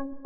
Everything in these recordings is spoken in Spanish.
Hola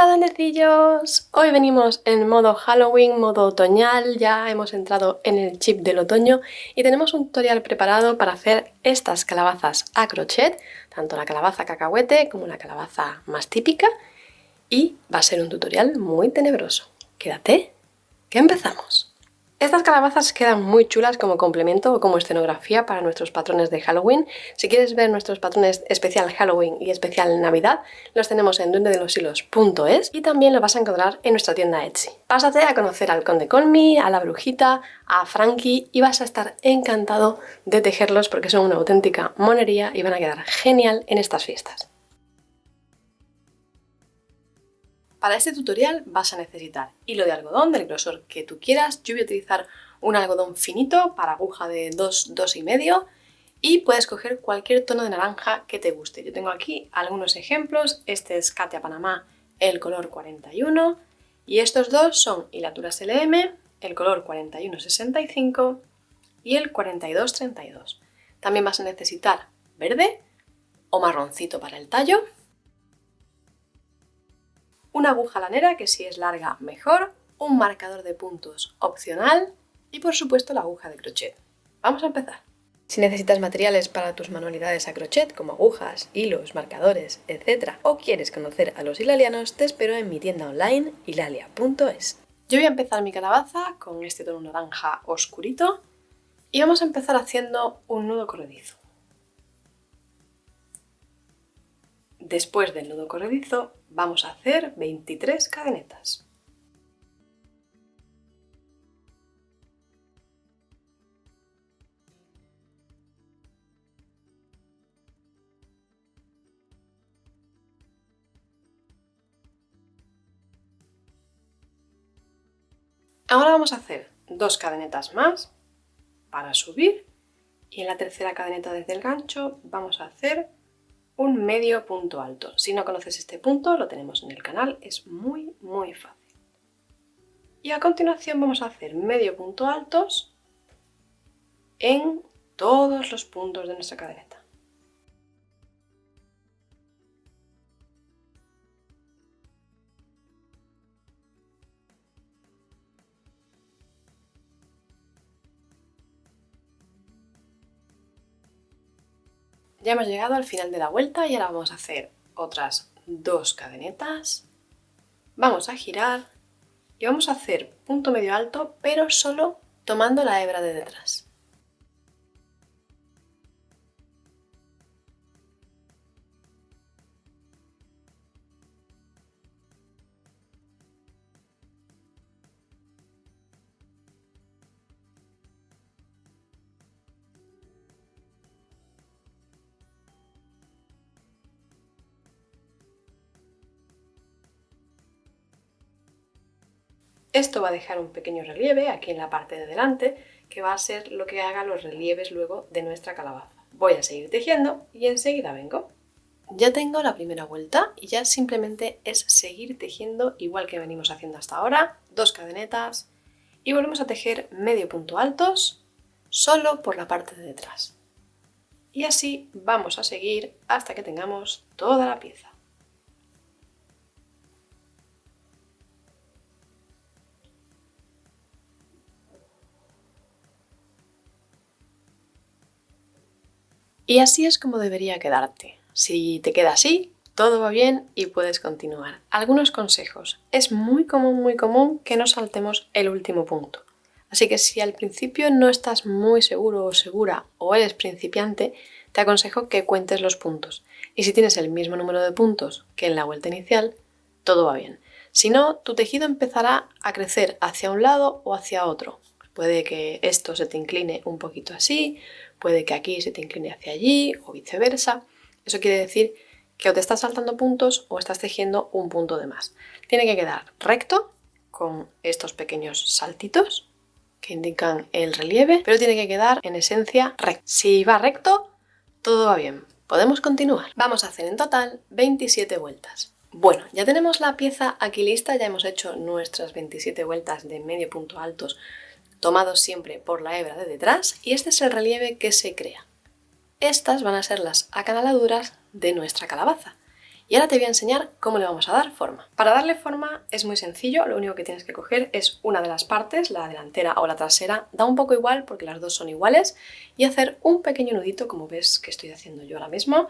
duendecillos, hoy venimos en modo Halloween, modo otoñal, ya hemos entrado en el chip del otoño y tenemos un tutorial preparado para hacer estas calabazas a crochet, tanto la calabaza cacahuete como la calabaza más típica, y va a ser un tutorial muy tenebroso. Quédate, que empezamos. Estas calabazas quedan muy chulas como complemento o como escenografía para nuestros patrones de Halloween. Si quieres ver nuestros patrones especial Halloween y especial Navidad, los tenemos en duendedeloshilos.es y también los vas a encontrar en nuestra tienda Etsy. Pásate a conocer al Conde Colmy, a la Brujita, a Frankie y vas a estar encantado de tejerlos porque son una auténtica monería y van a quedar genial en estas fiestas. Para este tutorial vas a necesitar hilo de algodón del grosor que tú quieras. Yo voy a utilizar un algodón finito para aguja de 2,5 y puedes coger cualquier tono de naranja que te guste. Yo tengo aquí algunos ejemplos. Este es Katia Panamá, el color 41 y estos dos son hilaturas LM, el color 4165 y el 4232. También vas a necesitar verde o marroncito para el tallo, una aguja lanera que si es larga mejor, un marcador de puntos opcional y por supuesto la aguja de crochet. Vamos a empezar. Si necesitas materiales para tus manualidades a crochet como agujas, hilos, marcadores, etc. o quieres conocer a los hilalianos, te espero en mi tienda online hilalia.es. Yo voy a empezar mi calabaza con este tono naranja oscurito y vamos a empezar haciendo un nudo corredizo. Después del nudo corredizo vamos a hacer 23 cadenetas. Ahora vamos a hacer 2 cadenetas más para subir y en la tercera cadeneta desde el gancho vamos a hacer un medio punto alto. Si no conoces este punto, lo tenemos en el canal, es muy fácil. Y a continuación vamos a hacer medio punto altos en todos los puntos de nuestra cadeneta. Ya hemos llegado al final de la vuelta y ahora vamos a hacer otras 2 cadenetas. Vamos a girar y vamos a hacer punto medio alto, pero solo tomando la hebra de detrás. Esto va a dejar un pequeño relieve aquí en la parte de delante, que va a ser lo que haga los relieves luego de nuestra calabaza. Voy a seguir tejiendo y enseguida vengo. Ya tengo la primera vuelta y ya simplemente es seguir tejiendo igual que venimos haciendo hasta ahora, 2 cadenetas y volvemos a tejer medio punto altos solo por la parte de detrás. Y así vamos a seguir hasta que tengamos toda la pieza. Y así es como debería quedarte. Si te queda así, todo va bien y puedes continuar. Algunos consejos. Es muy común que no saltemos el último punto. Así que si al principio no estás muy seguro o segura o eres principiante, te aconsejo que cuentes los puntos. Y si tienes el mismo número de puntos que en la vuelta inicial, todo va bien. Si no, tu tejido empezará a crecer hacia un lado o hacia otro. Puede que esto se te incline un poquito así, puede que aquí se te incline hacia allí o viceversa. Eso quiere decir que o te estás saltando puntos o estás tejiendo un punto de más. Tiene que quedar recto con estos pequeños saltitos que indican el relieve, pero tiene que quedar en esencia recto. Si va recto, todo va bien. Podemos continuar. Vamos a hacer en total 27 vueltas. Bueno, ya tenemos la pieza aquí lista, ya hemos hecho nuestras 27 vueltas de medio punto altos tomados siempre por la hebra de detrás y este es el relieve que se crea. Estas van a ser las acanaladuras de nuestra calabaza. Y ahora te voy a enseñar cómo le vamos a dar forma. Para darle forma es muy sencillo, lo único que tienes que coger es una de las partes, la delantera o la trasera, da un poco igual porque las dos son iguales, y hacer un pequeño nudito, como ves que estoy haciendo yo ahora mismo,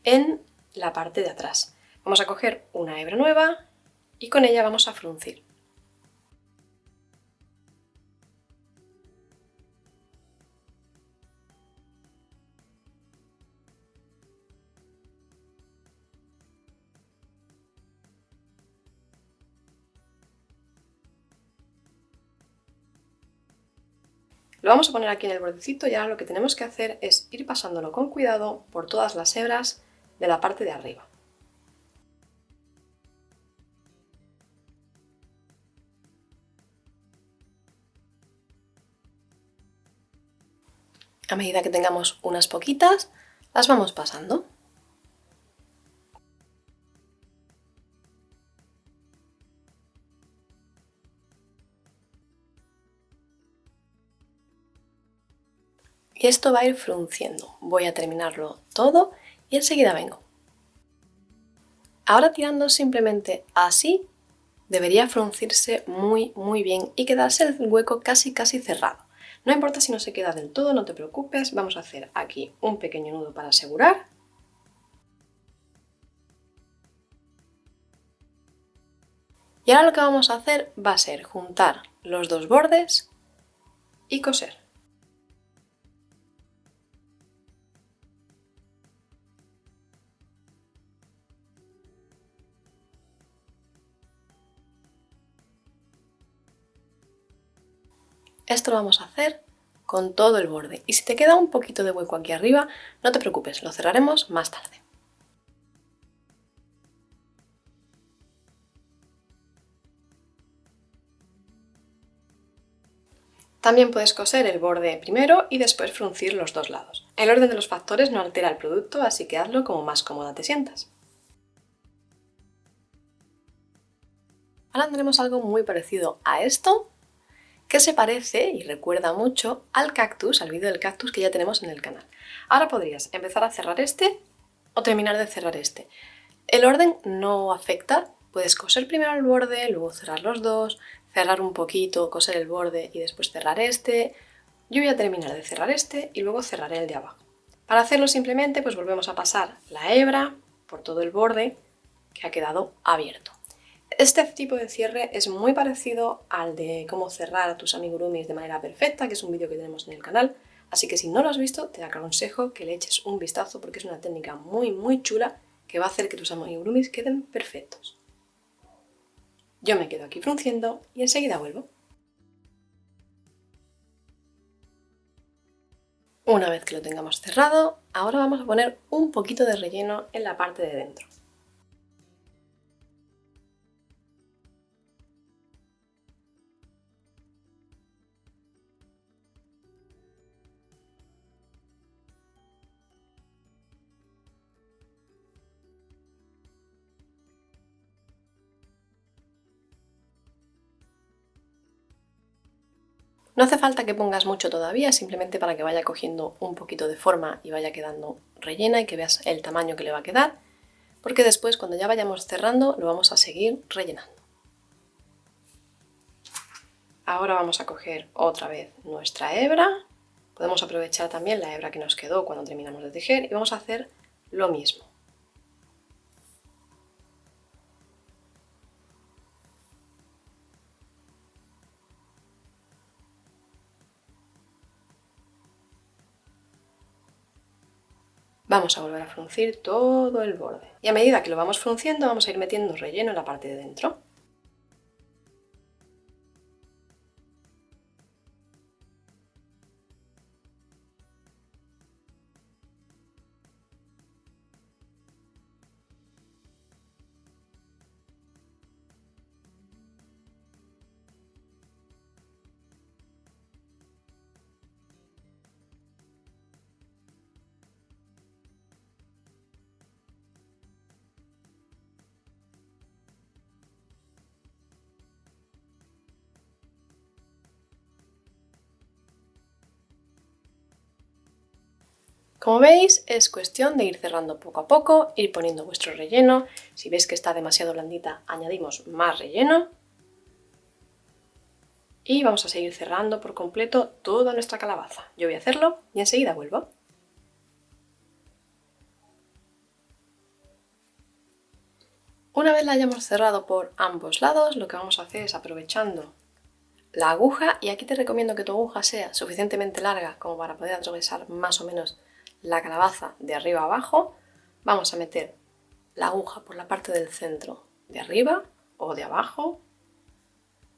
en la parte de atrás. Vamos a coger una hebra nueva y con ella vamos a fruncir. Lo vamos a poner aquí en el bordecito y ahora lo que tenemos que hacer es ir pasándolo con cuidado por todas las hebras de la parte de arriba. A medida que tengamos unas poquitas, las vamos pasando. Y esto va a ir frunciendo. Voy a terminarlo todo y enseguida vengo. Ahora tirando simplemente así, debería fruncirse muy bien y quedarse el hueco casi cerrado. No importa si no se queda del todo, no te preocupes, vamos a hacer aquí un pequeño nudo para asegurar. Y ahora lo que vamos a hacer va a ser juntar los dos bordes y coser. Esto lo vamos a hacer con todo el borde y si te queda un poquito de hueco aquí arriba, no te preocupes, lo cerraremos más tarde. También puedes coser el borde primero y después fruncir los dos lados. El orden de los factores no altera el producto, así que hazlo como más cómoda te sientas. Ahora tendremos algo muy parecido a esto, que se parece y recuerda mucho al cactus, al vídeo del cactus que ya tenemos en el canal. Ahora podrías empezar a cerrar este o terminar de cerrar este. El orden no afecta, puedes coser primero el borde, luego cerrar los dos, cerrar un poquito, coser el borde y después cerrar este. Yo voy a terminar de cerrar este y luego cerraré el de abajo. Para hacerlo simplemente pues volvemos a pasar la hebra por todo el borde que ha quedado abierto. Este tipo de cierre es muy parecido al de cómo cerrar a tus amigurumis de manera perfecta, que es un vídeo que tenemos en el canal, así que si no lo has visto te aconsejo que le eches un vistazo porque es una técnica muy chula que va a hacer que tus amigurumis queden perfectos. Yo me quedo aquí frunciendo y enseguida vuelvo. Una vez que lo tengamos cerrado, ahora vamos a poner un poquito de relleno en la parte de dentro. No hace falta que pongas mucho todavía, simplemente para que vaya cogiendo un poquito de forma y vaya quedando rellena y que veas el tamaño que le va a quedar, porque después cuando ya vayamos cerrando lo vamos a seguir rellenando. Ahora vamos a coger otra vez nuestra hebra, podemos aprovechar también la hebra que nos quedó cuando terminamos de tejer y vamos a hacer lo mismo. Vamos a volver a fruncir todo el borde. Y a medida que lo vamos frunciendo vamos a ir metiendo relleno en la parte de dentro. Como veis, es cuestión de ir cerrando poco a poco, ir poniendo vuestro relleno. Si veis que está demasiado blandita, añadimos más relleno. Y vamos a seguir cerrando por completo toda nuestra calabaza. Yo voy a hacerlo y enseguida vuelvo. Una vez la hayamos cerrado por ambos lados, lo que vamos a hacer es, aprovechando la aguja, y aquí te recomiendo que tu aguja sea suficientemente larga como para poder atravesar más o menos la calabaza de arriba a abajo, vamos a meter la aguja por la parte del centro de arriba o de abajo,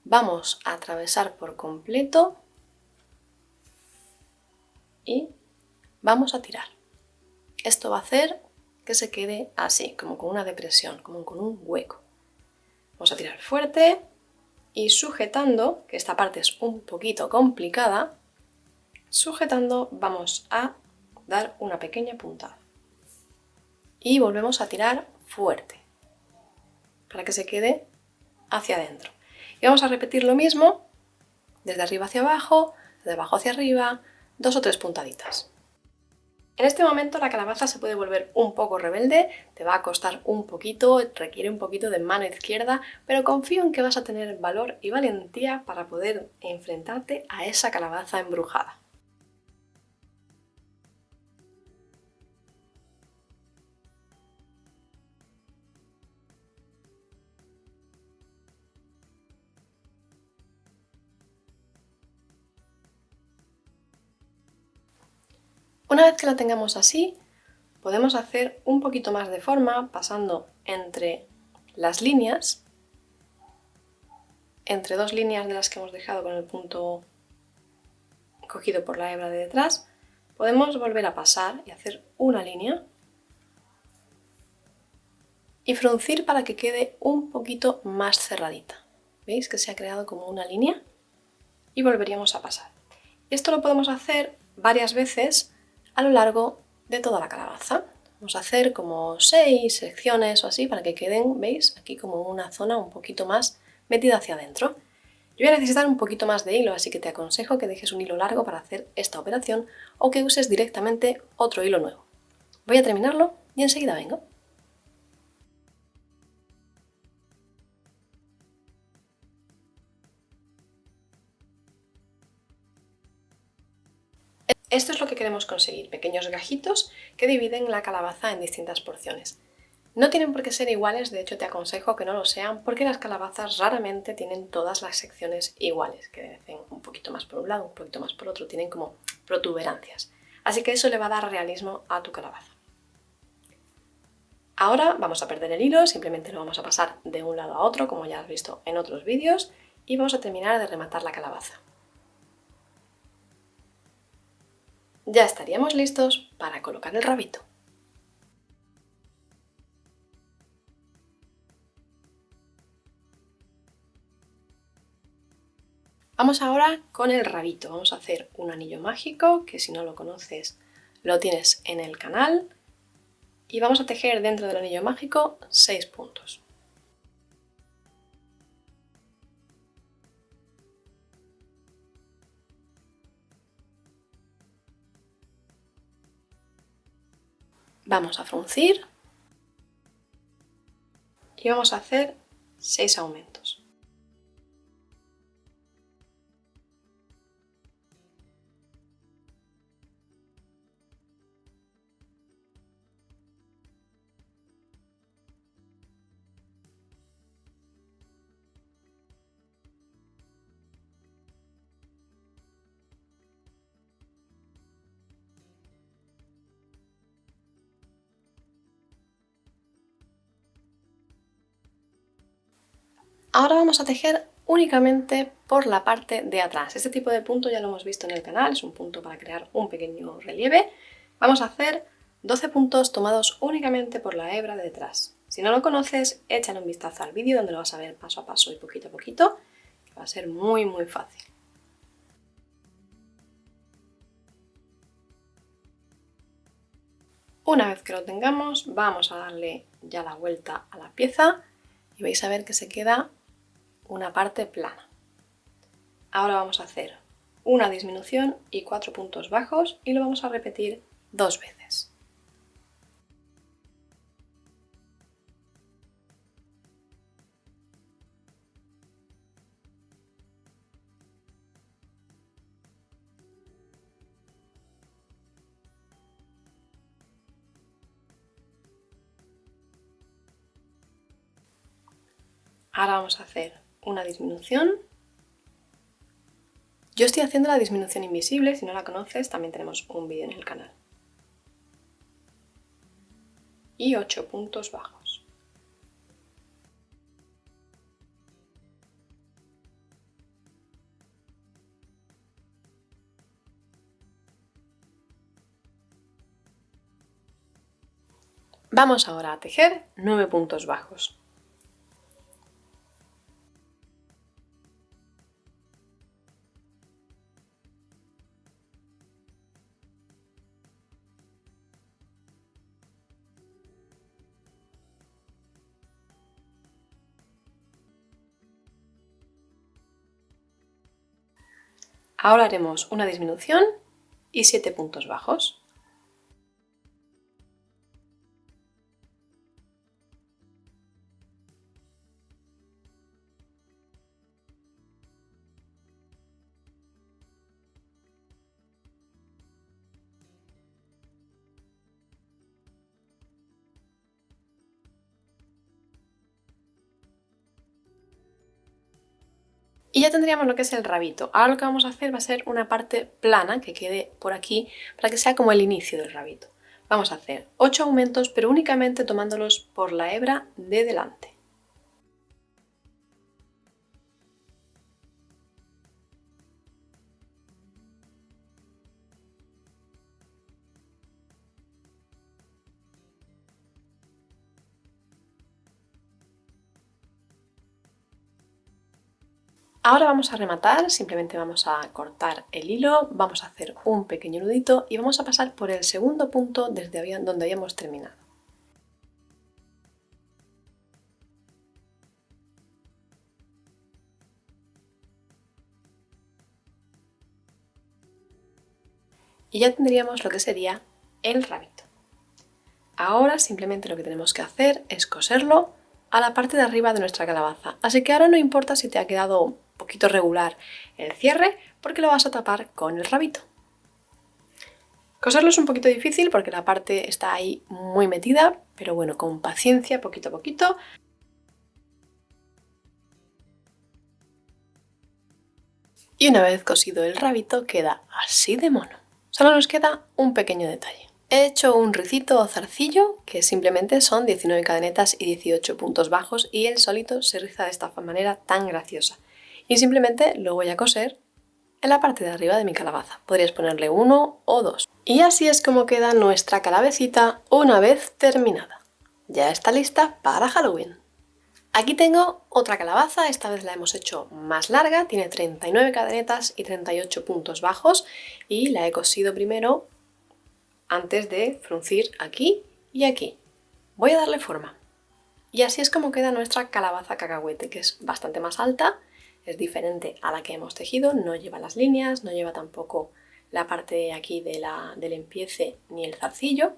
vamos a atravesar por completo y vamos a tirar. Esto va a hacer que se quede así, como con una depresión, como con un hueco. Vamos a tirar fuerte y sujetando, que esta parte es un poquito complicada, sujetando vamos a dar una pequeña puntada. Y volvemos a tirar fuerte, para que se quede hacia adentro. Y vamos a repetir lo mismo, desde arriba hacia abajo, de abajo hacia arriba, 2 o 3 puntaditas. En este momento la calabaza se puede volver un poco rebelde, te va a costar un poquito, requiere un poquito de mano izquierda, pero confío en que vas a tener valor y valentía para poder enfrentarte a esa calabaza embrujada. Una vez que la tengamos así, podemos hacer un poquito más de forma pasando entre las líneas, entre 2 líneas de las que hemos dejado con el punto cogido por la hebra de detrás. Podemos volver a pasar y hacer una línea y fruncir para que quede un poquito más cerradita. ¿Veis que se ha creado como una línea? Y volveríamos a pasar. Esto lo podemos hacer varias veces a lo largo de toda la calabaza. Vamos a hacer como 6 secciones o así para que queden, ¿veis? Aquí como una zona un poquito más metida hacia adentro. Yo voy a necesitar un poquito más de hilo, así que te aconsejo que dejes un hilo largo para hacer esta operación o que uses directamente otro hilo nuevo. Voy a terminarlo y enseguida vengo. Esto es lo que queremos conseguir, pequeños gajitos que dividen la calabaza en distintas porciones. No tienen por qué ser iguales, de hecho te aconsejo que no lo sean, porque las calabazas raramente tienen todas las secciones iguales, que hacen un poquito más por un lado, un poquito más por otro, tienen como protuberancias. Así que eso le va a dar realismo a tu calabaza. Ahora vamos a perder el hilo, simplemente lo vamos a pasar de un lado a otro, como ya has visto en otros vídeos, y vamos a terminar de rematar la calabaza. Ya estaríamos listos para colocar el rabito. Vamos ahora con el rabito. Vamos a hacer un anillo mágico, que si no lo conoces lo tienes en el canal. Y vamos a tejer dentro del anillo mágico 6 puntos. Vamos a fruncir y vamos a hacer 6 aumentos. Ahora vamos a tejer únicamente por la parte de atrás. Este tipo de punto ya lo hemos visto en el canal, es un punto para crear un pequeño relieve. Vamos a hacer 12 puntos tomados únicamente por la hebra de detrás. Si no lo conoces, échale un vistazo al vídeo donde lo vas a ver paso a paso y poquito a poquito, que va a ser muy fácil. Una vez que lo tengamos, vamos a darle ya la vuelta a la pieza y vais a ver que se queda una parte plana. Ahora vamos a hacer una disminución y 4 puntos bajos y lo vamos a repetir 2 veces. Ahora vamos a hacer una disminución. Yo estoy haciendo la disminución invisible, si no la conoces también tenemos un vídeo en el canal. Y 8 puntos bajos. Vamos ahora a tejer 9 puntos bajos. Ahora haremos una disminución y 7 puntos bajos. Y ya tendríamos lo que es el rabito. Ahora lo que vamos a hacer va a ser una parte plana que quede por aquí para que sea como el inicio del rabito. Vamos a hacer 8 aumentos, pero únicamente tomándolos por la hebra de delante. Ahora vamos a rematar, simplemente vamos a cortar el hilo, vamos a hacer un pequeño nudito y vamos a pasar por el segundo punto desde donde habíamos terminado. Y ya tendríamos lo que sería el rabito. Ahora simplemente lo que tenemos que hacer es coserlo a la parte de arriba de nuestra calabaza. Así que ahora no importa si te ha quedado un poquito regular el cierre, porque lo vas a tapar con el rabito. Coserlo es un poquito difícil porque la parte está ahí muy metida, pero bueno, con paciencia, poquito a poquito. Y una vez cosido el rabito queda así de mono. Solo nos queda un pequeño detalle. He hecho un ricito o zarcillo que simplemente son 19 cadenetas y 18 puntos bajos y él solito se riza de esta manera tan graciosa. Y simplemente lo voy a coser en la parte de arriba de mi calabaza. Podrías ponerle 1 o 2. Y así es como queda nuestra calabacita una vez terminada. Ya está lista para Halloween. Aquí tengo otra calabaza, esta vez la hemos hecho más larga, tiene 39 cadenetas y 38 puntos bajos y la he cosido primero antes de fruncir aquí y aquí. Voy a darle forma. Y así es como queda nuestra calabaza cacahuete, que es bastante más alta, es diferente a la que hemos tejido, no lleva las líneas, no lleva tampoco la parte de aquí del empiece ni el zarcillo.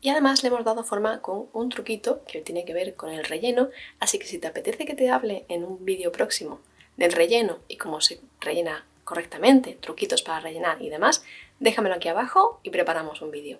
Y además le hemos dado forma con un truquito que tiene que ver con el relleno, así que si te apetece que te hable en un vídeo próximo del relleno y cómo se rellena correctamente, truquitos para rellenar y demás, déjamelo aquí abajo y preparamos un vídeo.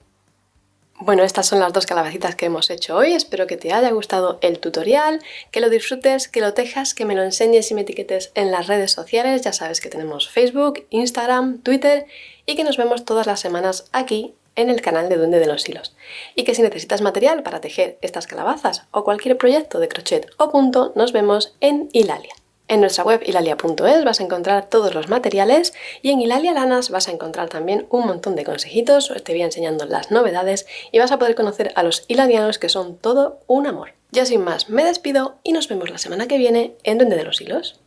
Bueno, estas son las dos calabacitas que hemos hecho hoy, espero que te haya gustado el tutorial, que lo disfrutes, que lo tejas, que me lo enseñes y me etiquetes en las redes sociales, ya sabes que tenemos Facebook, Instagram, Twitter y que nos vemos todas las semanas aquí en el canal de Duende de los Hilos. Y que si necesitas material para tejer estas calabazas o cualquier proyecto de crochet o punto, nos vemos en Hilalia. En nuestra web hilalia.es vas a encontrar todos los materiales y en Hilalia Lanas vas a encontrar también un montón de consejitos, te voy enseñando las novedades y vas a poder conocer a los hilalianos que son todo un amor. Ya sin más, me despido y nos vemos la semana que viene en Duende de los Hilos.